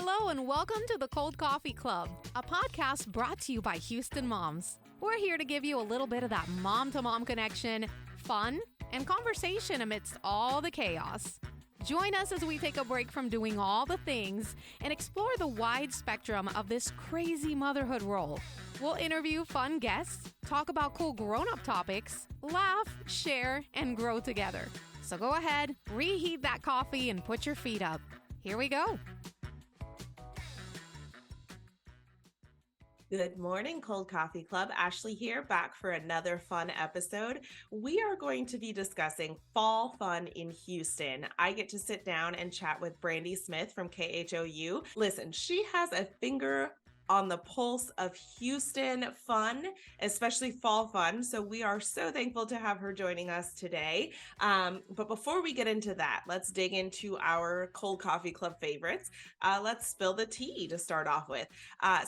Hello and welcome to the Cold Coffee Club, a podcast brought to you by Houston Moms. We're here to give you a little bit of that mom-to-mom connection, fun, and conversation amidst all the chaos. Join us as we take a break from doing all the things and explore the wide spectrum of this crazy motherhood role. We'll interview fun guests, talk about cool grown-up topics, laugh, share, and grow together. So go ahead, reheat that coffee, and put your feet up. Here we go. Good morning, Cold Coffee Club. Ashley here, back for another fun episode. We are going to be discussing fall fun in Houston. I get to sit down and chat with Brandi Smith from KHOU. Listen, she has a finger on the pulse of Houston fun, especially fall fun. So we are so thankful to have her joining us today. But before we get into that, let's dig into our Cold Coffee Club favorites. Let's spill the tea to start off with.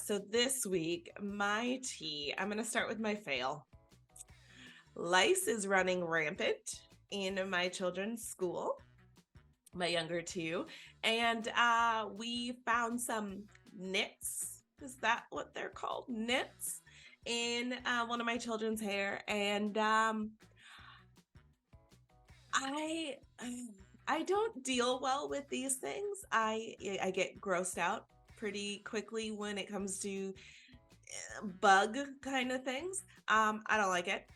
So this week, my tea, I'm going to start with my fail. Lice is running rampant in my children's school, my younger two, and we found some nits. Is that what they're called? Nits in one of my children's hair. And I don't deal well with these things. I get grossed out pretty quickly when it comes to bug kind of things. I don't like it.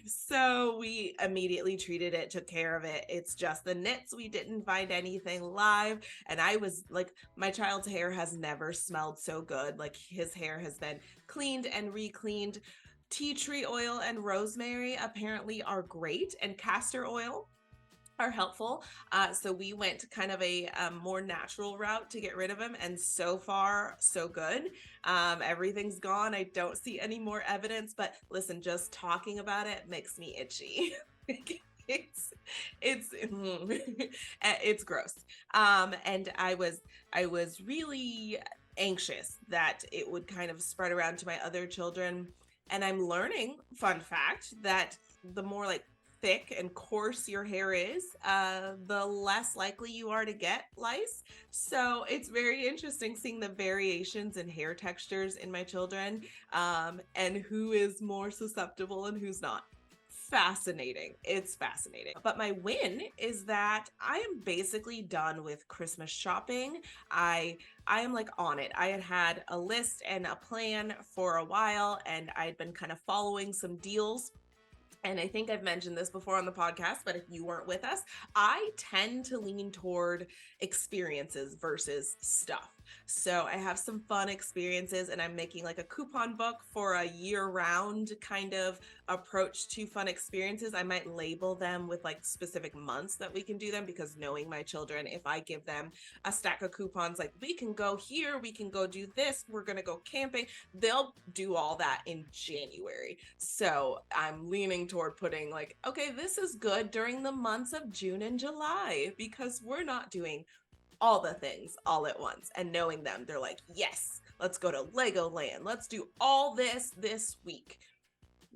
So we immediately treated it, took care of it. It's just the nits. We didn't find anything live. And I was like, my child's hair has never smelled so good. Like his hair has been cleaned and re-cleaned. Tea tree oil and rosemary apparently are great, and castor oil are helpful. So we went kind of a more natural route to get rid of them. And so far, so good. Everything's gone. I don't see any more evidence, but listen, just talking about it makes me itchy. It's gross. And I was really anxious that it would kind of spread around to my other children. And I'm learning, fun fact, that the more like thick and coarse your hair is, the less likely you are to get lice. So it's very interesting seeing the variations in hair textures in my children, and who is more susceptible and who's not. Fascinating. It's fascinating. But my win is that I am basically done with Christmas shopping. I am like on it. I had a list and a plan for a while, and I'd been kind of following some deals. And I think I've mentioned this before on the podcast, but if you weren't with us, I tend to lean toward experiences versus stuff. So I have some fun experiences, and I'm making like a coupon book for a year-round kind of approach to fun experiences. I might label them with like specific months that we can do them, because knowing my children, if I give them a stack of coupons, like we can go here, we can go do this, we're going to go camping, they'll do all that in January. So I'm leaning toward putting like, okay, this is good during the months of June and July, because we're not doing all the things all at once. And knowing them, they're like, yes, let's go to Legoland. Let's do all this week.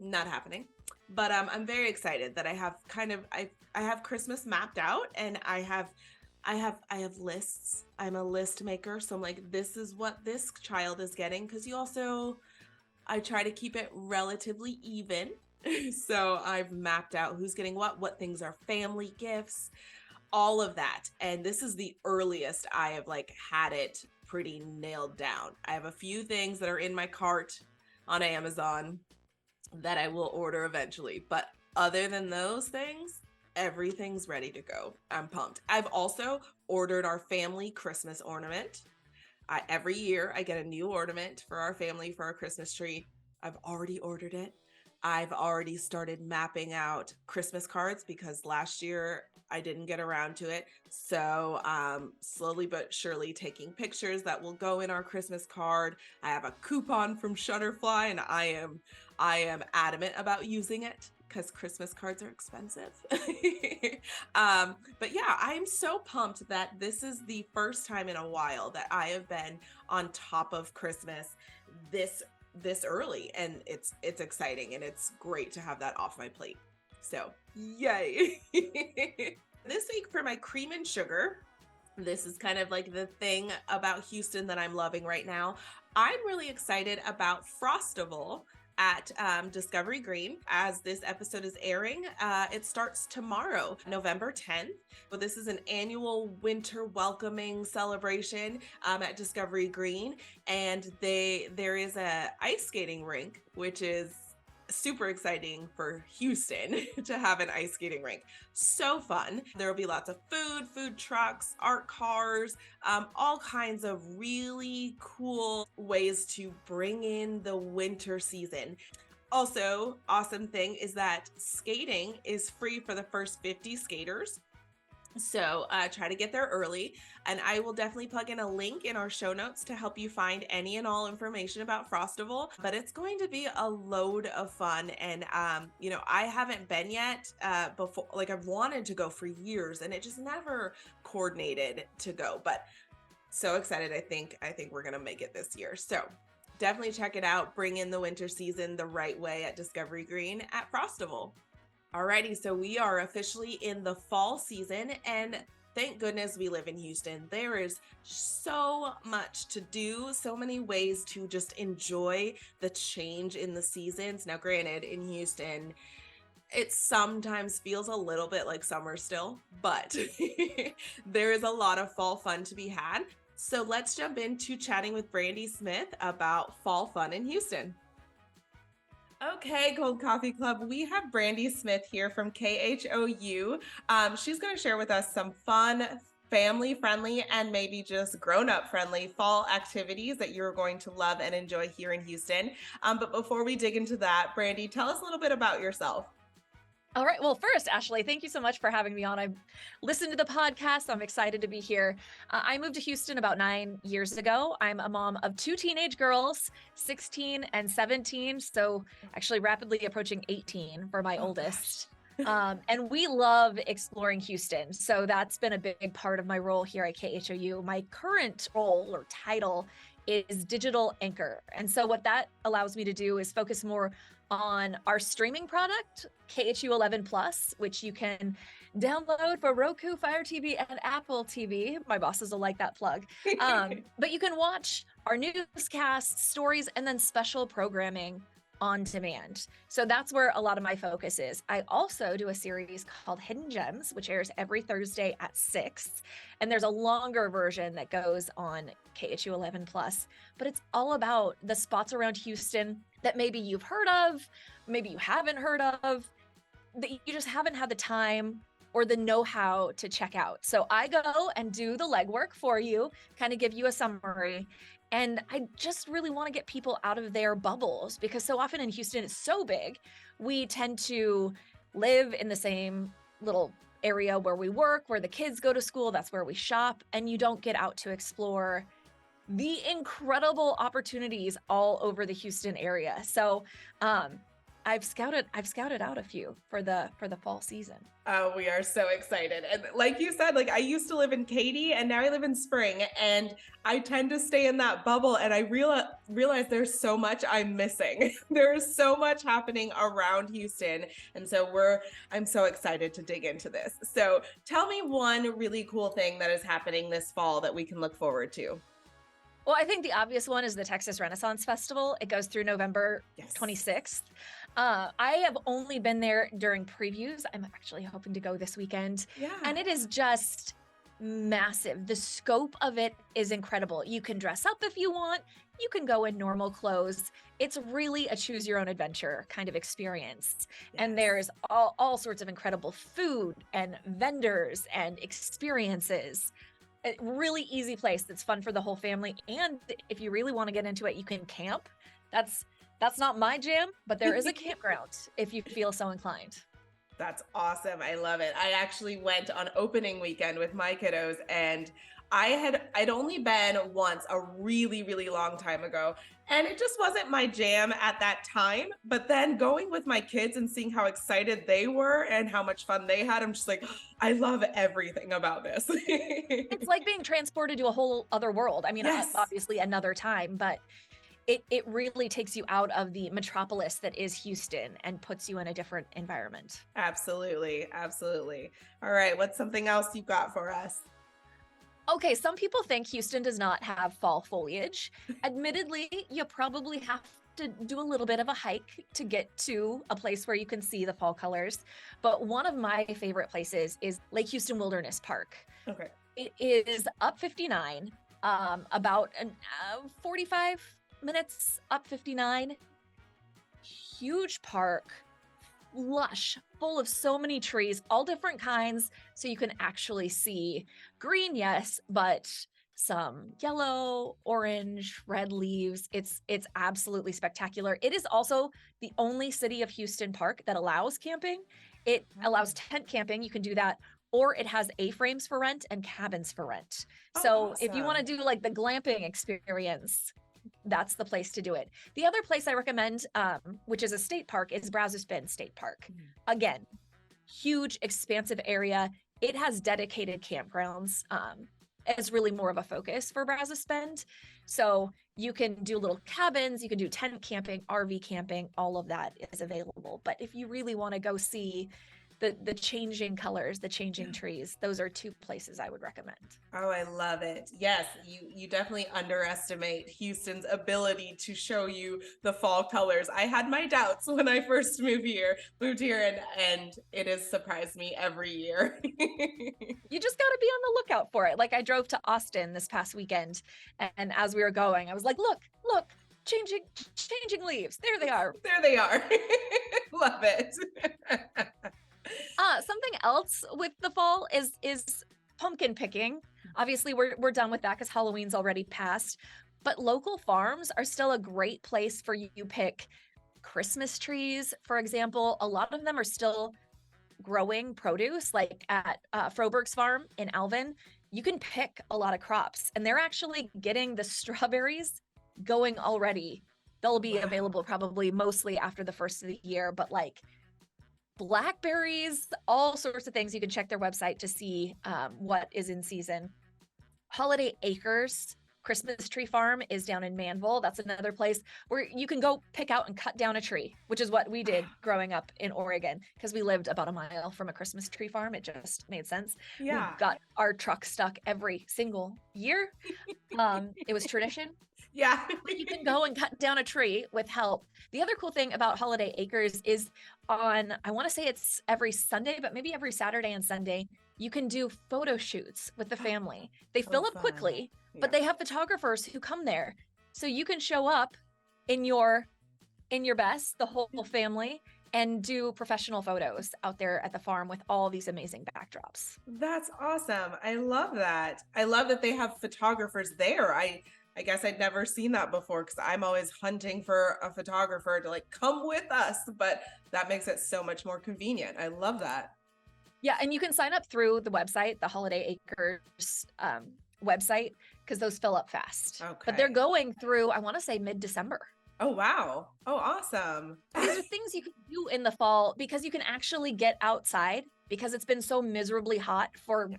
Not happening. But I'm very excited that I have I have Christmas mapped out, and I have lists. I'm a list maker. So I'm like, this is what this child is getting. Because I try to keep it relatively even. So I've mapped out who's getting what things are family gifts, all of that. And this is the earliest I have like had it pretty nailed down. I have a few things that are in my cart on Amazon that I will order eventually. But other than those things, everything's ready to go. I'm pumped. I've also ordered our family Christmas ornament. Every year I get a new ornament for our family for our Christmas tree. I've already ordered it. I've already started mapping out Christmas cards, because last year I didn't get around to it. So slowly but surely taking pictures that will go in our Christmas card. I have a coupon from Shutterfly, and I am adamant about using it because Christmas cards are expensive. But yeah, I'm so pumped that this is the first time in a while that I have been on top of Christmas this early, and it's exciting, and it's great to have that off my plate. So yay. This week for my cream and sugar, This is kind of like the thing about Houston that I'm loving right now. I'm really excited about Frostival at Discovery Green as this episode is airing. It starts tomorrow, November 10th. But this is an annual winter welcoming celebration at Discovery Green, and there is a ice skating rink, which is super exciting for Houston to have an ice skating rink. So fun. There will be lots of food trucks, art cars, all kinds of really cool ways to bring in the winter season. Also, awesome thing is that skating is free for the first 50 skaters. So try to get there early, and I will definitely plug in a link in our show notes to help you find any and all information about Frostival. But it's going to be a load of fun, and I haven't been yet before. Like, I've wanted to go for years, and it just never coordinated to go. But so excited! I think we're gonna make it this year. So definitely check it out. Bring in the winter season the right way at Discovery Green at Frostival. Alrighty, so we are officially in the fall season, and thank goodness we live in Houston. There is so much to do, so many ways to just enjoy the change in the seasons. Now, granted, in Houston, it sometimes feels a little bit like summer still, but there is a lot of fall fun to be had. So let's jump into chatting with Brandi Smith about fall fun in Houston. Okay, Cold Coffee Club, we have Brandi Smith here from KHOU. She's going to share with us some fun, family-friendly, and maybe just grown-up friendly fall activities that you're going to love and enjoy here in Houston. But before we dig into that, Brandi, tell us a little bit about yourself. All right. Well, first, Ashley, thank you so much for having me on. I've listened to the podcast. I'm excited to be here. I moved to Houston about 9 years ago. I'm a mom of 2 teenage girls, 16 and 17. So actually rapidly approaching 18 for my oldest. And we love exploring Houston. So that's been a big part of my role here at KHOU. My current role or title is digital anchor. And so what that allows me to do is focus more on our streaming product, KHOU 11 Plus, which you can download for Roku, Fire TV, and Apple TV. My bosses will like that plug. But you can watch our newscasts, stories, and then special programming on demand. So that's where a lot of my focus is. I also do a series called Hidden Gems, which airs every Thursday at 6. And there's a longer version that goes on KHOU 11 Plus, but it's all about the spots around Houston that maybe you've heard of, maybe you haven't heard of, that you just haven't had the time or the know-how to check out. So I go and do the legwork for you, kind of give you a summary. And I just really want to get people out of their bubbles, because so often in Houston, it's so big. We tend to live in the same little area where we work, where the kids go to school, that's where we shop, and you don't get out to explore the incredible opportunities all over the Houston area. So I've scouted out a few for the fall season. Oh, we are so excited. And like you said, like I used to live in Katy and now I live in Spring, and I tend to stay in that bubble, and I realize there's so much I'm missing. There's so much happening around Houston. And so I'm so excited to dig into this. So tell me one really cool thing that is happening this fall that we can look forward to. Well, I think the obvious one is the Texas Renaissance Festival. It goes through November 26th. I have only been there during previews. I'm actually hoping to go this weekend. Yeah. And it is just massive. The scope of it is incredible. You can dress up if you want. You can go in normal clothes. It's really a choose your own adventure kind of experience. Yes. And there's all sorts of incredible food and vendors and experiences. A really easy place that's fun for the whole family. And if you really want to get into it, you can camp. That's not my jam, but there is a campground if you feel so inclined. That's awesome. I love it. I actually went on opening weekend with my kiddos, and I'd only been once a really, really long time ago, and it just wasn't my jam at that time. But then going with my kids and seeing how excited they were and how much fun they had, I'm just like, I love everything about this. It's like being transported to a whole other world. I mean, yes. Obviously another time, but it really takes you out of the metropolis that is Houston and puts you in a different environment. Absolutely. Absolutely. All right. What's something else you've got for us? Okay, some people think Houston does not have fall foliage. Admittedly, you probably have to do a little bit of a hike to get to a place where you can see the fall colors. But one of my favorite places is Lake Houston Wilderness Park. Okay. It is up 59, about 45 minutes up 59. Huge park, lush, full of so many trees, all different kinds, so you can actually see green, yes, but some yellow, orange, red leaves. It's absolutely spectacular. It is also the only City of Houston park that allows camping. It allows tent camping. You can do that, or it has A-frames for rent and cabins for rent. So if you want to do like the glamping experience, that's the place to do it. The other place I recommend, which is a state park, is Brazos Bend State Park. Again, huge, expansive area. It has dedicated campgrounds as really more of a focus for Brazos Bend. So you can do little cabins, you can do tent camping, RV camping, all of that is available. But if you really want to go see the changing colors, the changing trees, those are two places I would recommend. Oh, I love it. Yes, you definitely underestimate Houston's ability to show you the fall colors. I had my doubts when I first moved here, and it has surprised me every year. You just got to be on the lookout for it. Like I drove to Austin this past weekend, and as we were going, I was like, look, changing leaves. There they are. There they are. Love it. Something else with the fall is pumpkin picking. Obviously, we're done with that because Halloween's already passed. But local farms are still a great place for you to pick Christmas trees, for example. A lot of them are still growing produce, like at Froberg's farm in Alvin. You can pick a lot of crops, and they're actually getting the strawberries going already. They'll be available probably mostly after the first of the year, but like blackberries, all sorts of things. You can check their website to see what is in season. Holiday Acres Christmas Tree Farm is down in Manville. That's another place where you can go pick out and cut down a tree, which is what we did growing up in Oregon because we lived about a mile from a Christmas tree farm. It just made sense. Yeah. We got our truck stuck every single year. It was tradition. Yeah. You can go and cut down a tree with help. The other cool thing about Holiday Acres is on, I want to say it's every Sunday, but maybe every Saturday and Sunday, you can do photo shoots with the family. They fill up quickly, but they have photographers who come there. So you can show up in your best, the whole family, and do professional photos out there at the farm with all these amazing backdrops. That's awesome. I love that. I love that they have photographers there. I guess I'd never seen that before because I'm always hunting for a photographer to like come with us, but that makes it so much more convenient. I love that. Yeah, and you can sign up through the website, the Holiday Acres website, because those fill up fast. Okay. But they're going through, I want to say mid-December. Oh, wow. Oh, awesome. These are things you can do in the fall because you can actually get outside because it's been so miserably hot for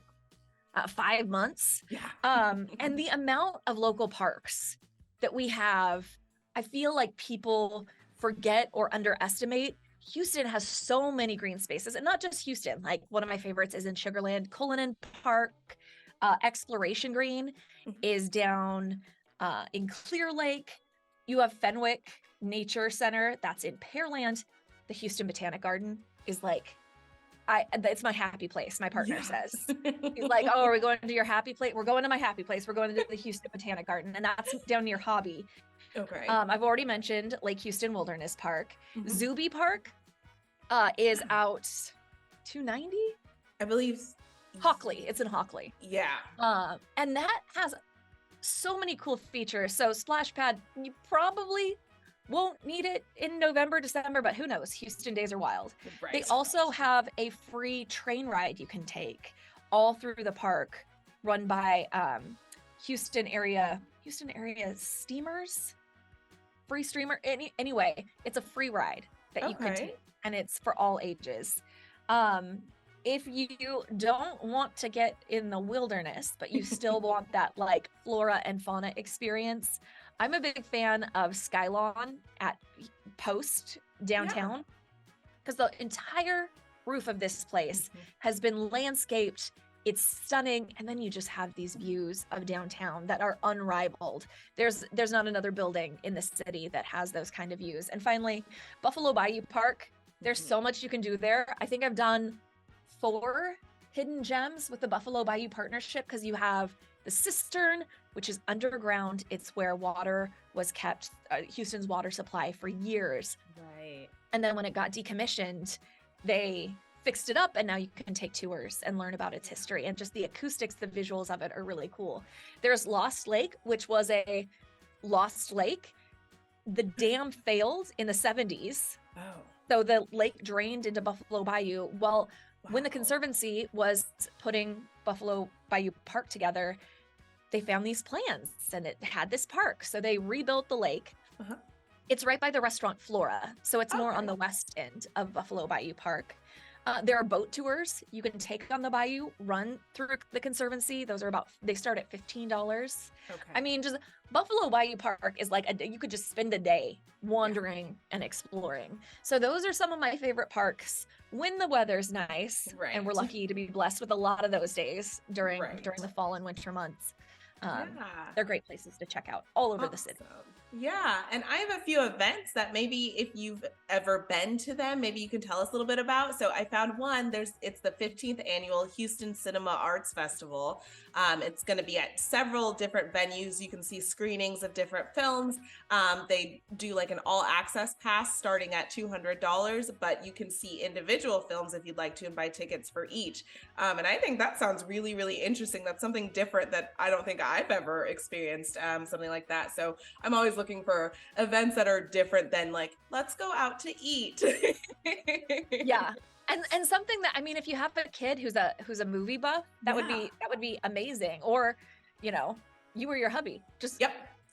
5 months. Yeah. And the amount of local parks that we have, I feel like people forget or underestimate. Houston has so many green spaces, and not just Houston. Like one of my favorites is in Sugar Land, Cullinan Park. Exploration Green is down in Clear Lake. You have Fenwick Nature Center. That's in Pearland. The Houston Botanic Garden is like, it's my happy place, my partner says. He's like, oh, are we going to your happy place? We're going to my happy place. We're going to the Houston Botanic Garden, and that's down near Hobby. Okay. I've already mentioned Lake Houston Wilderness Park. Zuby Park is out 290? I believe. Hockley. It's in Hockley. Yeah. And that has so many cool features. So splash pad, you probably won't need it in November, December, but who knows? Houston days are wild. Right. They also have a free train ride you can take all through the park, run by Houston area steamers, free streamer. Anyway, it's a free ride that you can take, and it's for all ages. If you don't want to get in the wilderness, but you still want that like flora and fauna experience, I'm a big fan of Skylawn at Post downtown because the entire roof of this place has been landscaped It's stunning. And then you just have these views of downtown that are unrivaled. There's not another building in the city that has those kind of views. And finally, Buffalo Bayou Park. There's so much you can do there. I think I've done 4 hidden gems with the Buffalo Bayou Partnership, because you have the cistern, which is underground. It's where water was kept, Houston's water supply for years. Right. And then when it got decommissioned, they fixed it up, and now you can take tours and learn about its history, and just the acoustics, the visuals of it are really cool. There's Lost Lake, which was a lost lake. The dam failed in the 70s. Oh. So the lake drained into Buffalo Bayou. Well, when the Conservancy was putting Buffalo Bayou Park together, they found these plans and it had this park. So they rebuilt the lake. Uh-huh. It's right by the restaurant Flora. So it's more on the west end of Buffalo Bayou Park. There are boat tours you can take on the bayou, run through the Conservancy. Those are they start at $15. Okay. I mean, just Buffalo Bayou Park is like you could just spend a day wandering and exploring. So those are some of my favorite parks when the weather's nice, and we're lucky to be blessed with a lot of those days during the fall and winter months. They're great places to check out all over the city. Yeah, and I have a few events that maybe if you've ever been to them, maybe you can tell us a little bit about. So I found one. It's the 15th annual Houston Cinema Arts Festival. It's going to be at several different venues. You can see screenings of different films. They do like an all access pass starting at $200, but you can see individual films if you'd like to, and buy tickets for each. And I think that sounds really, really interesting. That's something different that I don't think I've ever experienced, something like that. So I'm always looking for events that are different than like, let's go out to eat. Yeah. And something that, I mean, if you have a kid who's a movie buff, that would be amazing. Or, you or your hubby, just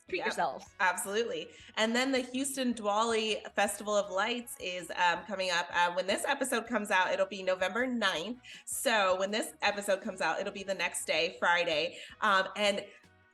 treat yourselves. Absolutely. And then the Houston Diwali Festival of Lights is coming up. When this episode comes out, it'll be November 9th. So when this episode comes out, it'll be the next day, Friday. And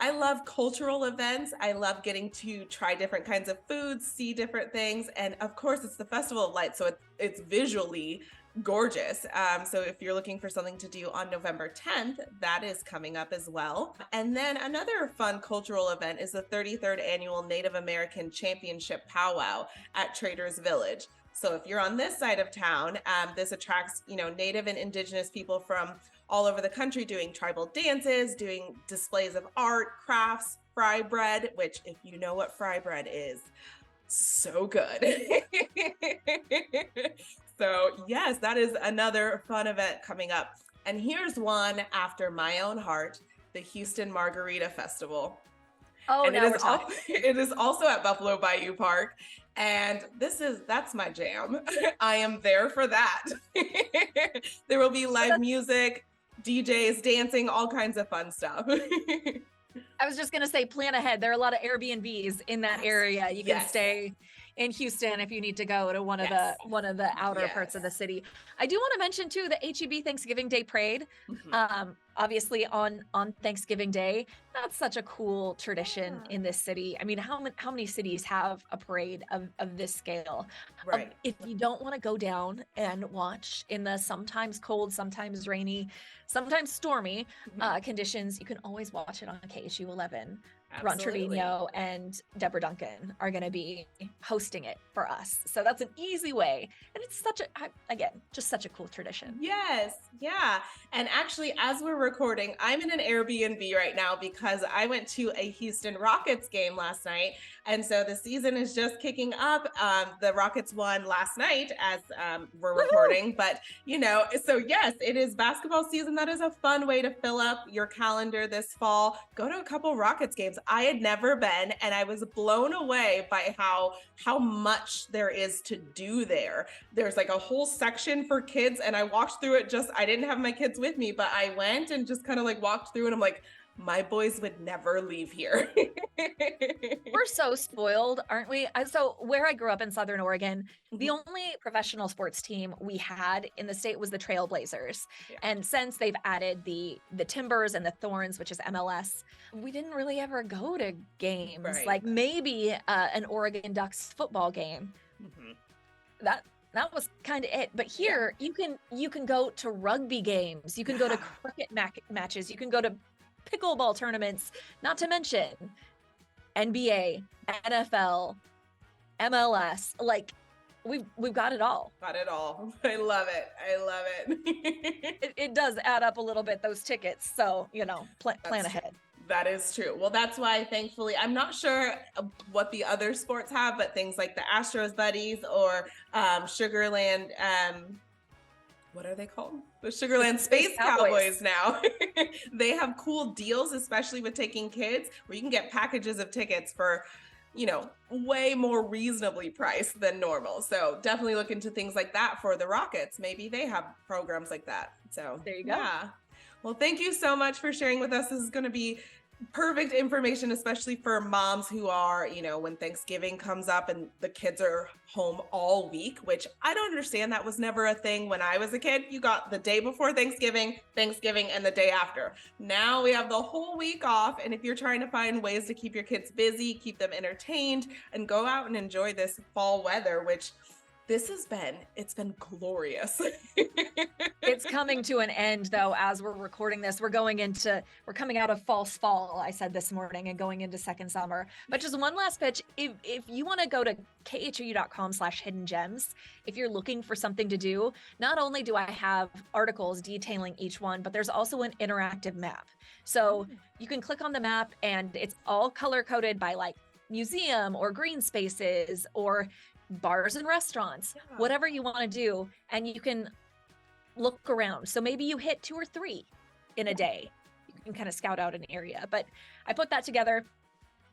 I love cultural events. I love getting to try different kinds of foods, see different things. And of course, it's the Festival of Lights, so it's visually gorgeous. So if you're looking for something to do on November 10th, that is coming up as well. And then another fun cultural event is the 33rd Annual Native American Championship Powwow at Traders Village. So if you're on this side of town, this attracts, Native and Indigenous people from all over the country doing tribal dances, doing displays of art, crafts, fry bread, which if you know what fry bread is, so good. So yes, that is another fun event coming up. And here's one after my own heart, the Houston Margarita Festival. Oh, and it is also at Buffalo Bayou Park. And that's my jam. I am there for that. There will be live music, DJs, dancing, all kinds of fun stuff. I was just going to say, plan ahead. There are a lot of Airbnbs in that area. You can stay in Houston if you need to go to one of the outer parts of the city. I do want to mention too the HEB Thanksgiving Day Parade. Obviously on Thanksgiving Day, that's such a cool tradition in this city. I mean, how many cities have a parade of this scale? Right. If you don't want to go down and watch in the sometimes cold, sometimes rainy, sometimes stormy conditions, you can always watch it on KHOU 11. Ron Trevino and Deborah Duncan are going to be hosting it for us. So that's an easy way. And it's just such a cool tradition. Yes. Yeah. And actually, as we're recording, I'm in an Airbnb right now because I went to a Houston Rockets game last night. And so the season is just kicking up. The Rockets won last night as we're recording, but so yes, it is basketball season. That is a fun way to fill up your calendar this fall. Go to a couple Rockets games. I had never been, and I was blown away by how much there is to do there. There's like a whole section for kids, and I walked through it I didn't have my kids with me, but I went and just kind of like walked through, and I'm like, my boys would never leave here. We're so spoiled, aren't we? So where I grew up in Southern Oregon, the only professional sports team we had in the state was the Trailblazers. Yeah. And since they've added the Timbers and the Thorns, which is MLS, we didn't really ever go to games. Right. Like maybe an Oregon Ducks football game. that was kind of it. But here you can go to rugby games, you can go to cricket matches, you can go to pickleball tournaments, not to mention NBA, NFL, MLS. Like we've got it all. Got it all. I love it. I love it. It does add up a little bit, those tickets. So, plan ahead. That is true. Well, that's why, thankfully, I'm not sure what the other sports have, but things like the Astros Buddies or Sugarland, what are they called? The Sugarland Space Cowboys now. They have cool deals, especially with taking kids, where you can get packages of tickets for, way more reasonably priced than normal. So definitely look into things like that for the Rockets. Maybe they have programs like that. So there you go. Yeah. Well, thank you so much for sharing with us. This is going to be perfect information, especially for moms who are, when Thanksgiving comes up and the kids are home all week, which I don't understand. That was never a thing when I was a kid. You got the day before Thanksgiving, and the day after. Now we have the whole week off. And if you're trying to find ways to keep your kids busy, keep them entertained, and go out and enjoy this fall weather, which it's been glorious. It's coming to an end though, as we're recording this. We're coming out of false fall, I said this morning, and going into second summer. But just one last pitch. If you want to go to khou.com/hidden gems, if you're looking for something to do, not only do I have articles detailing each one, but there's also an interactive map. So you can click on the map and it's all color coded by like museum or green spaces or bars and restaurants, whatever you want to do, and you can look around. So maybe you hit 2 or 3 in a day. You can kind of scout out an area. But I put that together.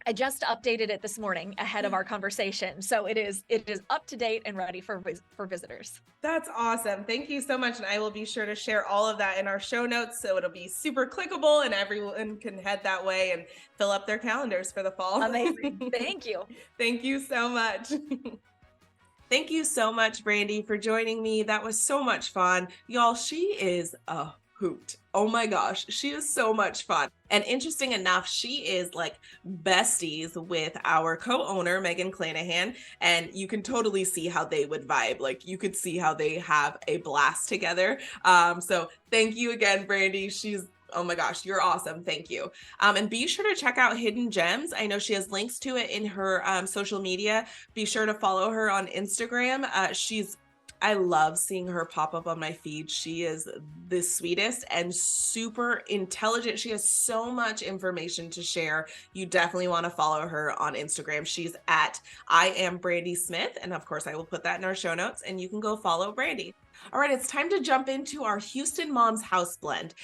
I just updated it this morning ahead of our conversation. So it is up to date and ready for visitors. That's awesome. Thank you so much. And I will be sure to share all of that in our show notes. So it'll be super clickable and everyone can head that way and fill up their calendars for the fall. Amazing. Thank you. Thank you so much. Thank you so much, Brandi, for joining me. That was so much fun. Y'all, she is a hoot. Oh my gosh, she is so much fun. And interesting enough, she is like besties with our co-owner, Megan Clanahan, and you can totally see how they would vibe. Like you could see how they have a blast together. So thank you again, Brandi. Oh my gosh, you're awesome. Thank you. And be sure to check out Hidden Gems. I know she has links to it in her social media. Be sure to follow her on Instagram. I love seeing her pop up on my feed. She is the sweetest and super intelligent. She has so much information to share. You definitely want to follow her on Instagram. She's at I am Brandi Smith. And of course, I will put that in our show notes and you can go follow Brandi. All right, it's time to jump into our Houston Moms House Blend.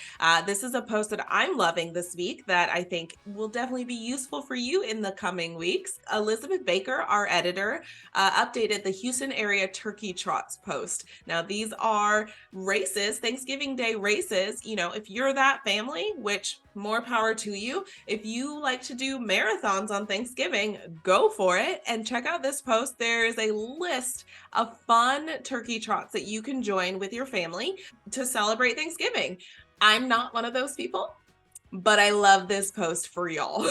This is a post that I'm loving this week that I think will definitely be useful for you in the coming weeks. Elizabeth Baker, our editor, updated the Houston area turkey trots post. Now, these are races, Thanksgiving Day races. If you're that family, which more power to you. If you like to do marathons on Thanksgiving, go for it. And check out this post. There is a list of fun turkey trots that you can join with your family to celebrate Thanksgiving. I'm not one of those people, but I love this post for y'all.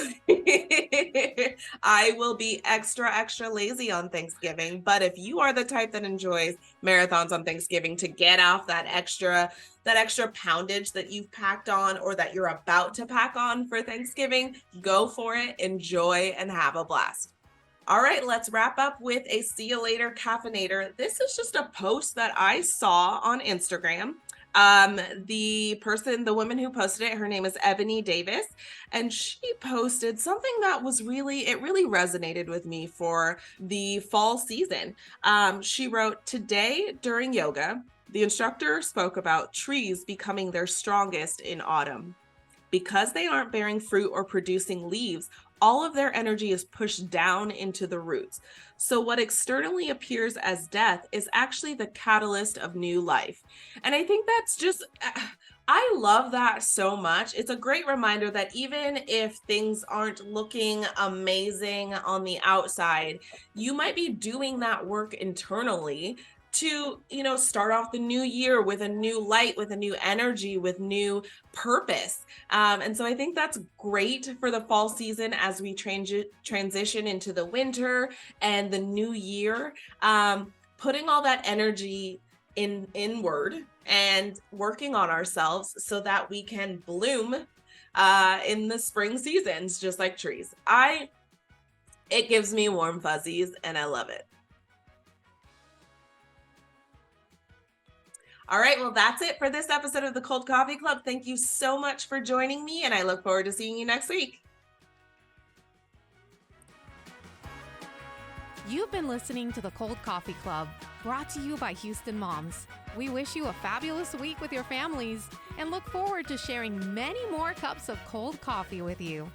I will be extra lazy on Thanksgiving, but if you are the type that enjoys marathons on Thanksgiving to get off that extra poundage that you've packed on or that you're about to pack on for Thanksgiving, go for it, enjoy, and have a blast. All right, let's wrap up with a see you later caffeinator. This is just a post that I saw on Instagram. The woman who posted it, her name is Ebony Davis, and she posted something that really resonated with me for the fall season. She wrote, "Today during yoga, the instructor spoke about trees becoming their strongest in autumn. Because they aren't bearing fruit or producing leaves, all of their energy is pushed down into the roots. So what externally appears as death is actually the catalyst of new life." And I think I love that so much. It's a great reminder that even if things aren't looking amazing on the outside, you might be doing that work internally to, start off the new year with a new light, with a new energy, with new purpose. And so I think that's great for the fall season as we transition into the winter and the new year. putting all that energy inward and working on ourselves so that we can bloom in the spring seasons, just like trees. It gives me warm fuzzies and I love it. All right, well, that's it for this episode of the Cold Coffee Club. Thank you so much for joining me, and I look forward to seeing you next week. You've been listening to the Cold Coffee Club, brought to you by Houston Moms. We wish you a fabulous week with your families and look forward to sharing many more cups of cold coffee with you.